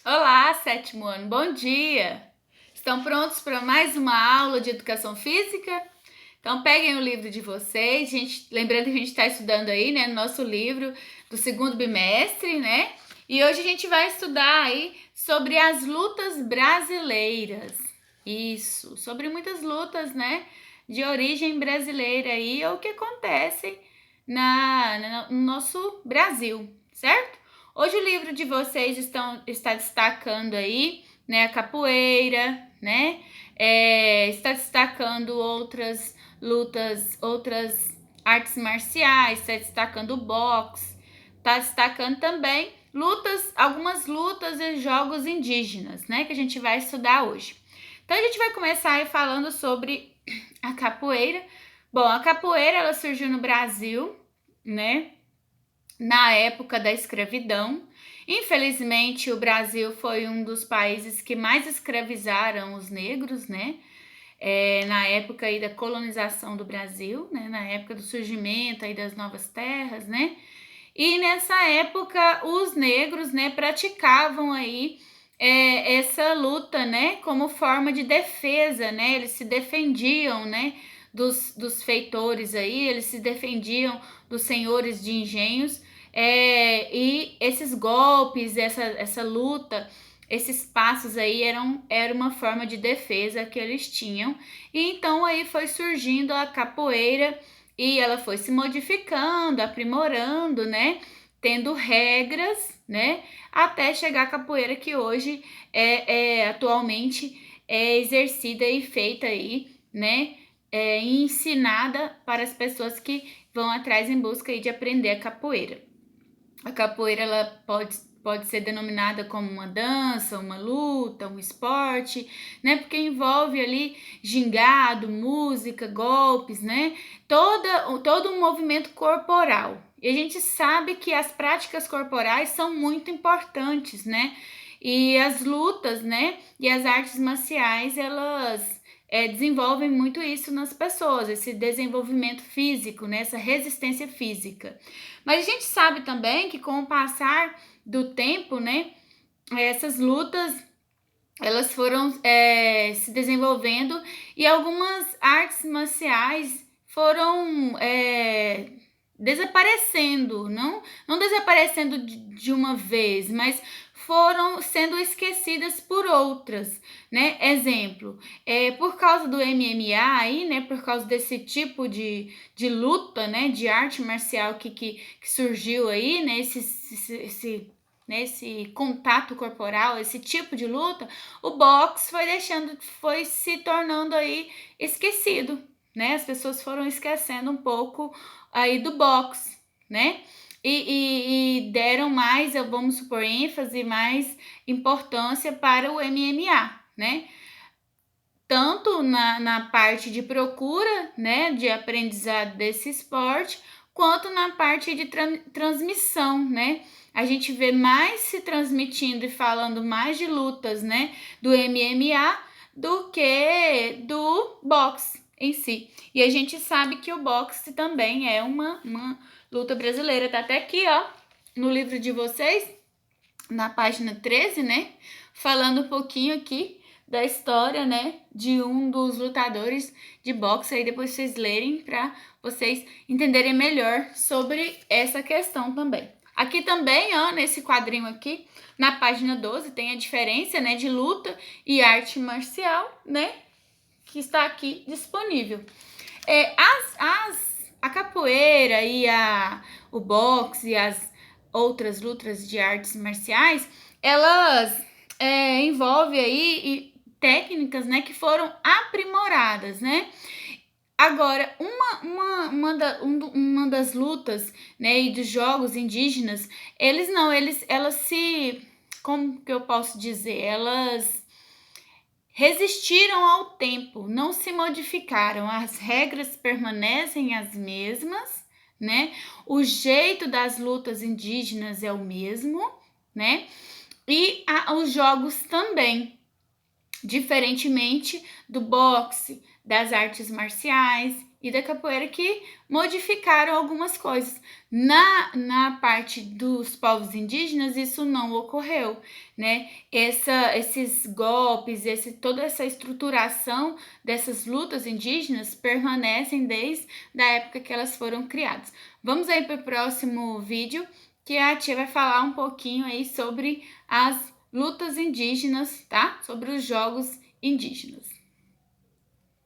Olá, sétimo ano, bom dia! Estão prontos para mais uma aula de educação física? Então peguem o livro de vocês, lembrando que a gente está estudando aí, né, no nosso livro do segundo bimestre, né? E hoje a gente vai estudar aí sobre as lutas brasileiras. Isso, sobre muitas lutas, né, de origem brasileira aí, ou que acontecem no nosso Brasil, certo? Hoje o livro de vocês está destacando aí, né, a capoeira, né? Está destacando outras lutas, outras artes marciais, está destacando o boxe, está destacando também algumas lutas e jogos indígenas, né, que a gente vai estudar hoje. Então a gente vai começar aí falando sobre a capoeira. Bom, a capoeira ela surgiu no Brasil, né, na época da escravidão. Infelizmente, o Brasil foi um dos países que mais escravizaram os negros, né? Na época aí da colonização do Brasil, né? Na época do surgimento aí das novas terras, né? E nessa época, os negros, né, praticavam aí essa luta, né, como forma de defesa, né? Eles se defendiam, né, dos feitores aí, eles se defendiam dos senhores de engenhos, e esses golpes, essa luta, esses passos aí era uma forma de defesa que eles tinham. E então aí foi surgindo a capoeira e ela foi se modificando, aprimorando, né? Tendo regras, né? Até chegar a capoeira que hoje atualmente é exercida e feita aí, né? E ensinada para as pessoas que vão atrás em busca aí de aprender a capoeira. A capoeira ela pode ser denominada como uma dança, uma luta, um esporte, né? Porque envolve ali gingado, música, golpes, né? Todo um movimento corporal. E a gente sabe que as práticas corporais são muito importantes, né? E as lutas, né? E as artes marciais, elas desenvolvem muito isso nas pessoas, esse desenvolvimento físico, né? Essa resistência física. Mas a gente sabe também que com o passar do tempo, né, essas lutas elas foram se desenvolvendo e algumas artes marciais foram desaparecendo, não desaparecendo de uma vez, mas foram sendo esquecidas por outras, né? Exemplo, por causa do MMA aí, né? Por causa desse tipo de luta, né? De arte marcial que surgiu aí, né? Esse contato corporal, esse tipo de luta, o boxe foi se tornando aí esquecido, né? As pessoas foram esquecendo um pouco aí do boxe, né? E deram mais, vamos supor, ênfase, mais importância para o MMA, né? Tanto na parte de procura, né, de aprendizado desse esporte, quanto na parte de transmissão, né? A gente vê mais se transmitindo e falando mais de lutas, né, do MMA do que do boxe em si. E a gente sabe que o boxe também é uma luta brasileira. Tá até aqui, ó, no livro de vocês, na página 13, né, falando um pouquinho aqui da história, né, de um dos lutadores de boxe, aí depois vocês lerem para vocês entenderem melhor sobre essa questão também. Aqui também, ó, nesse quadrinho aqui, na página 12, tem a diferença, né, de luta e arte marcial, né, que está aqui disponível. A capoeira e o boxe e as outras lutas de artes marciais, elas envolvem aí técnicas, né, que foram aprimoradas, né? Agora, uma das lutas, né, e dos jogos indígenas, elas se, como que eu posso dizer, elas resistiram ao tempo, não se modificaram, as regras permanecem as mesmas, né? O jeito das lutas indígenas é o mesmo, né? E os jogos também. diferentemente do boxe, das artes marciais e da capoeira, que modificaram algumas coisas. Na parte dos povos indígenas, isso não ocorreu, né? Esses golpes, toda essa estruturação dessas lutas indígenas permanecem desde a época que elas foram criadas. Vamos aí para o próximo vídeo, que a tia vai falar um pouquinho aí sobre as lutas indígenas, tá? Sobre os jogos indígenas.